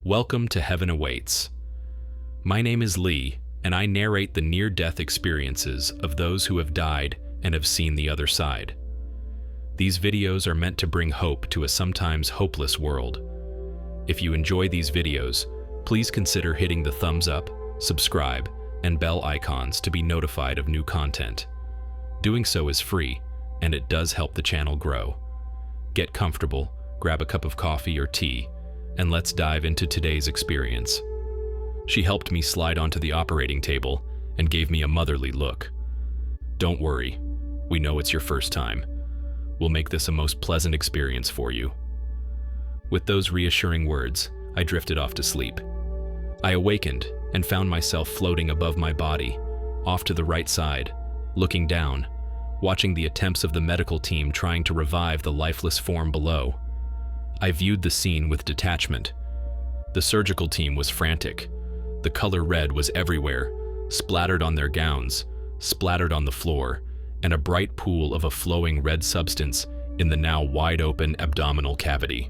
Welcome to Heaven Awaits. My name is Leigh, and I narrate the near-death experiences of those who have died and have seen the other side. These videos are meant to bring hope to a sometimes hopeless world. If you enjoy these videos, please consider hitting the thumbs up, subscribe, and bell icons to be notified of new content. Doing so is free, and it does help the channel grow. Get comfortable, grab a cup of coffee or tea, and let's dive into today's experience. She helped me slide onto the operating table and gave me a motherly look. Don't worry, we know it's your first time. We'll make this a most pleasant experience for you. With those reassuring words, I drifted off to sleep. I awakened and found myself floating above my body, off to the right side, looking down, watching the attempts of the medical team trying to revive the lifeless form below. I viewed the scene with detachment. The surgical team was frantic. The color red was everywhere, splattered on their gowns, splattered on the floor, and a bright pool of a flowing red substance in the now wide-open abdominal cavity.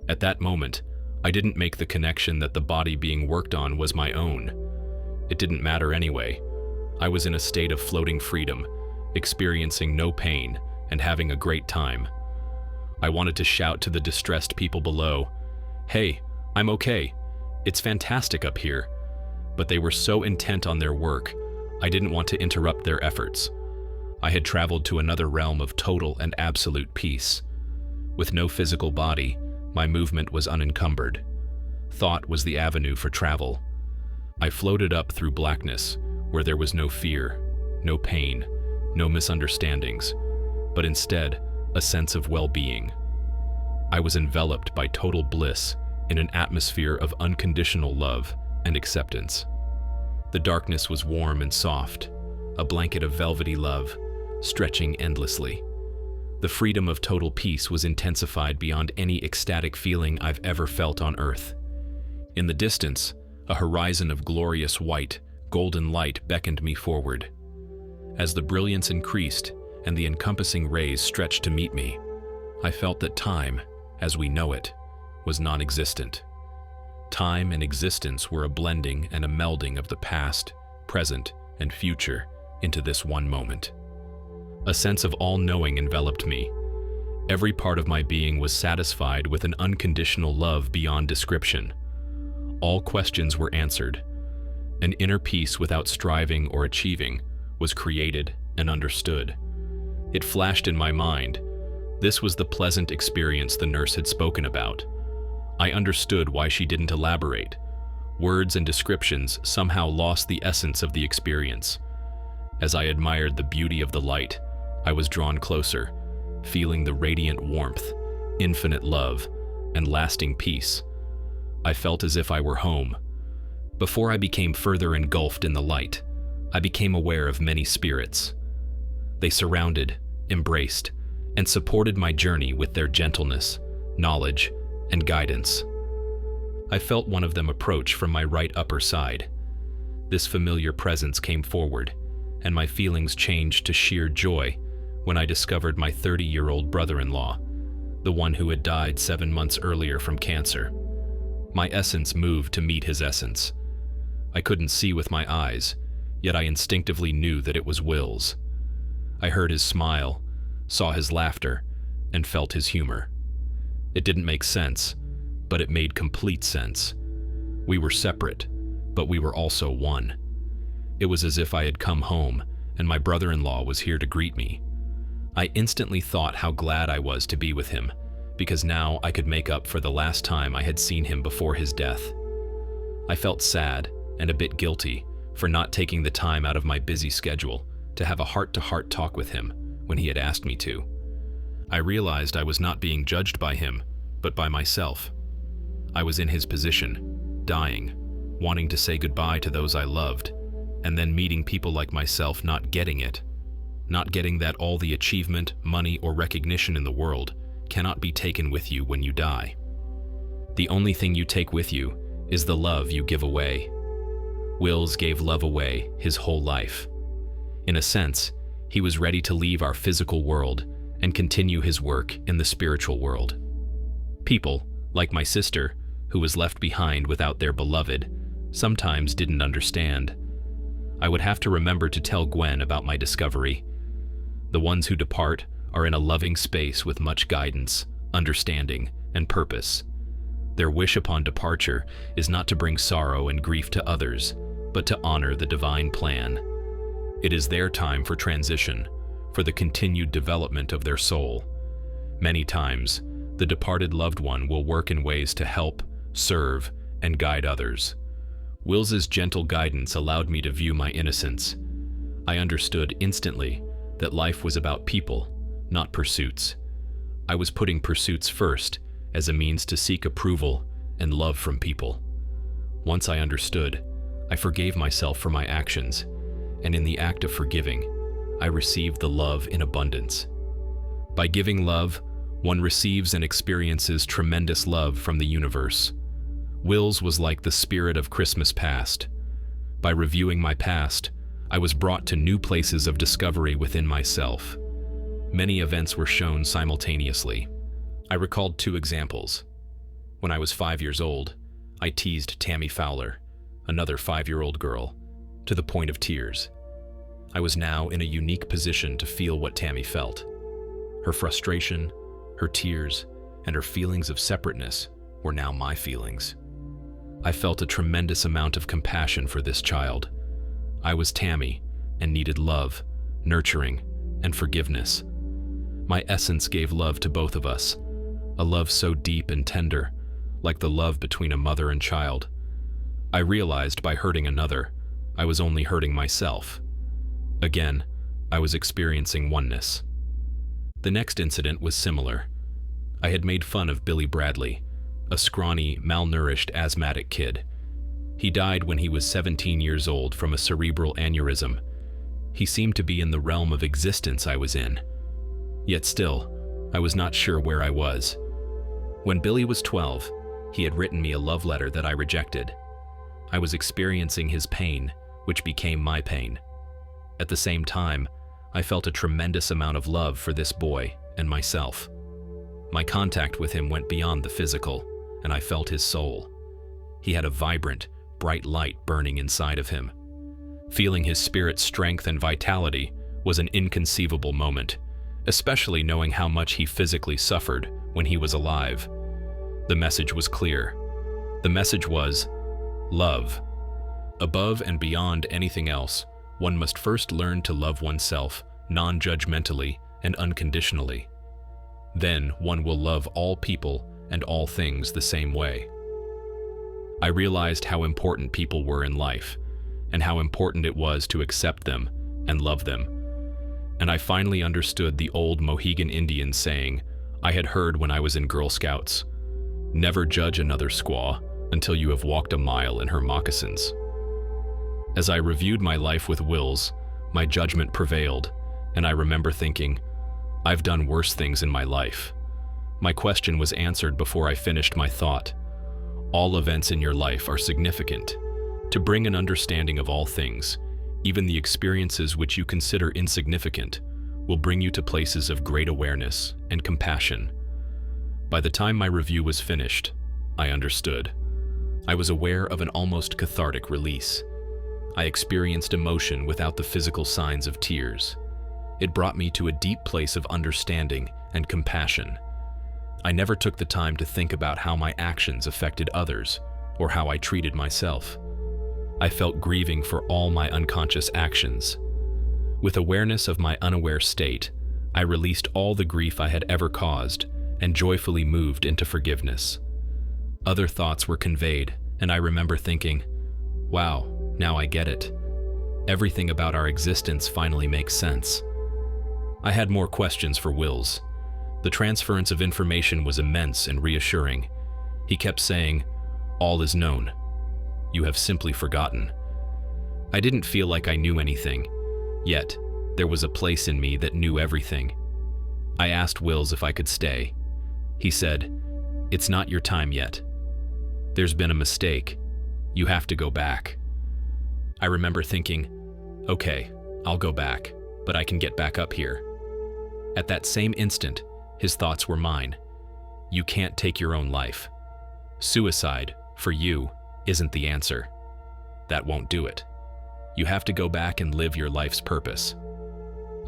At that moment, I didn't make the connection that the body being worked on was my own. It didn't matter anyway. I was in a state of floating freedom, experiencing no pain and having a great time. I wanted to shout to the distressed people below, "Hey, I'm okay. It's fantastic up here." But they were so intent on their work, I didn't want to interrupt their efforts. I had traveled to another realm of total and absolute peace. With no physical body, my movement was unencumbered. Thought was the avenue for travel. I floated up through blackness, where there was no fear, no pain, no misunderstandings, but instead, a sense of well-being. I was enveloped by total bliss in an atmosphere of unconditional love and acceptance. The darkness was warm and soft, a blanket of velvety love, stretching endlessly. The freedom of total peace was intensified beyond any ecstatic feeling I've ever felt on earth. In the distance, a horizon of glorious white, golden light beckoned me forward. As the brilliance increased and the encompassing rays stretched to meet me, I felt that time, as we know it, was non-existent. Time and existence were a blending and a melding of the past, present, and future into this one moment. A sense of all-knowing enveloped me. Every part of my being was satisfied with an unconditional love beyond description. All questions were answered. An inner peace without striving or achieving was created and understood. It flashed in my mind. This was the pleasant experience the nurse had spoken about. I understood why she didn't elaborate. Words and descriptions somehow lost the essence of the experience. As I admired the beauty of the light, I was drawn closer, feeling the radiant warmth, infinite love, and lasting peace. I felt as if I were home. Before I became further engulfed in the light, I became aware of many spirits. They surrounded, embraced, and supported my journey with their gentleness, knowledge, and guidance. I felt one of them approach from my right upper side. This familiar presence came forward, and my feelings changed to sheer joy when I discovered my 30-year-old brother-in-law, the one who had died 7 months earlier from cancer. My essence moved to meet his essence. I couldn't see with my eyes, yet I instinctively knew that it was Will's. I heard his smile, saw his laughter, and felt his humor. It didn't make sense, but it made complete sense. We were separate, but we were also one. It was as if I had come home, and my brother-in-law was here to greet me. I instantly thought how glad I was to be with him, because now I could make up for the last time I had seen him before his death. I felt sad and a bit guilty for not taking the time out of my busy schedule to have a heart-to-heart talk with him when he had asked me to. I realized I was not being judged by him, but by myself. I was in his position, dying, wanting to say goodbye to those I loved, and then meeting people like myself not getting it. Not getting that all the achievement, money, or recognition in the world cannot be taken with you when you die. The only thing you take with you is the love you give away. Wills gave love away his whole life. In a sense, he was ready to leave our physical world and continue his work in the spiritual world. People, like my sister, who was left behind without their beloved, sometimes didn't understand. I would have to remember to tell Gwen about my discovery. The ones who depart are in a loving space with much guidance, understanding, and purpose. Their wish upon departure is not to bring sorrow and grief to others, but to honor the divine plan. It is their time for transition, for the continued development of their soul. Many times, the departed loved one will work in ways to help, serve, and guide others. Wills's gentle guidance allowed me to view my innocence. I understood instantly that life was about people, not pursuits. I was putting pursuits first as a means to seek approval and love from people. Once I understood, I forgave myself for my actions, and in the act of forgiving, I received the love in abundance. By giving love, one receives and experiences tremendous love from the universe. Will's was like the spirit of Christmas past. By reviewing my past, I was brought to new places of discovery within myself. Many events were shown simultaneously. I recalled 2 examples. When I was 5 years old, I teased Tammy Fowler, another 5-year-old girl, to the point of tears. I was now in a unique position to feel what Tammy felt. Her frustration, her tears, and her feelings of separateness were now my feelings. I felt a tremendous amount of compassion for this child. I was Tammy and needed love, nurturing, and forgiveness. My essence gave love to both of us, a love so deep and tender, like the love between a mother and child. I realized by hurting another, I was only hurting myself. Again, I was experiencing oneness. The next incident was similar. I had made fun of Billy Bradley, a scrawny, malnourished, asthmatic kid. He died when he was 17 years old from a cerebral aneurysm. He seemed to be in the realm of existence I was in. Yet still, I was not sure where I was. When Billy was 12, he had written me a love letter that I rejected. I was experiencing his pain, which became my pain. At the same time, I felt a tremendous amount of love for this boy and myself. My contact with him went beyond the physical, and I felt his soul. He had a vibrant, bright light burning inside of him. Feeling his spirit's strength and vitality was an inconceivable moment, especially knowing how much he physically suffered when he was alive. The message was clear. The message was love. Above and beyond anything else, one must first learn to love oneself non-judgmentally and unconditionally. Then one will love all people and all things the same way. I realized how important people were in life, and how important it was to accept them and love them. And I finally understood the old Mohegan Indian saying I had heard when I was in Girl Scouts: never judge another squaw until you have walked a mile in her moccasins. As I reviewed my life with Will's, my judgment prevailed, and I remember thinking, I've done worse things in my life. My question was answered before I finished my thought. All events in your life are significant. To bring an understanding of all things, even the experiences which you consider insignificant, will bring you to places of great awareness and compassion. By the time my review was finished, I understood. I was aware of an almost cathartic release. I experienced emotion without the physical signs of tears. It brought me to a deep place of understanding and compassion. I never took the time to think about how my actions affected others or how I treated myself. I felt grieving for all my unconscious actions. With awareness of my unaware state, I released all the grief I had ever caused and joyfully moved into forgiveness. Other thoughts were conveyed, and I remember thinking, wow, now I get it. Everything about our existence finally makes sense. I had more questions for Wills. The transference of information was immense and reassuring. He kept saying, all is known. You have simply forgotten. I didn't feel like I knew anything, yet there was a place in me that knew everything. I asked Wills if I could stay. He said, it's not your time yet. There's been a mistake. You have to go back. I remember thinking, okay, I'll go back, but I can get back up here. At that same instant, his thoughts were mine. You can't take your own life. Suicide, for you, isn't the answer. That won't do it. You have to go back and live your life's purpose.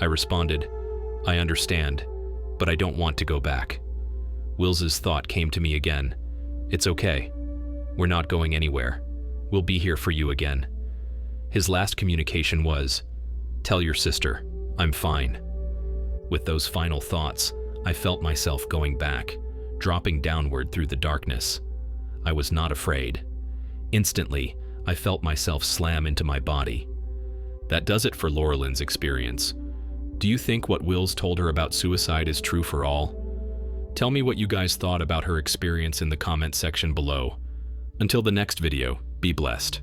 I responded, I understand, but I don't want to go back. Wills's thought came to me again. It's okay. We're not going anywhere. We'll be here for you again. His last communication was, tell your sister, I'm fine. With those final thoughts, I felt myself going back, dropping downward through the darkness. I was not afraid. Instantly, I felt myself slam into my body. That does it for Laurelyn's experience. Do you think what Wills told her about suicide is true for all? Tell me what you guys thought about her experience in the comment section below. Until the next video, be blessed.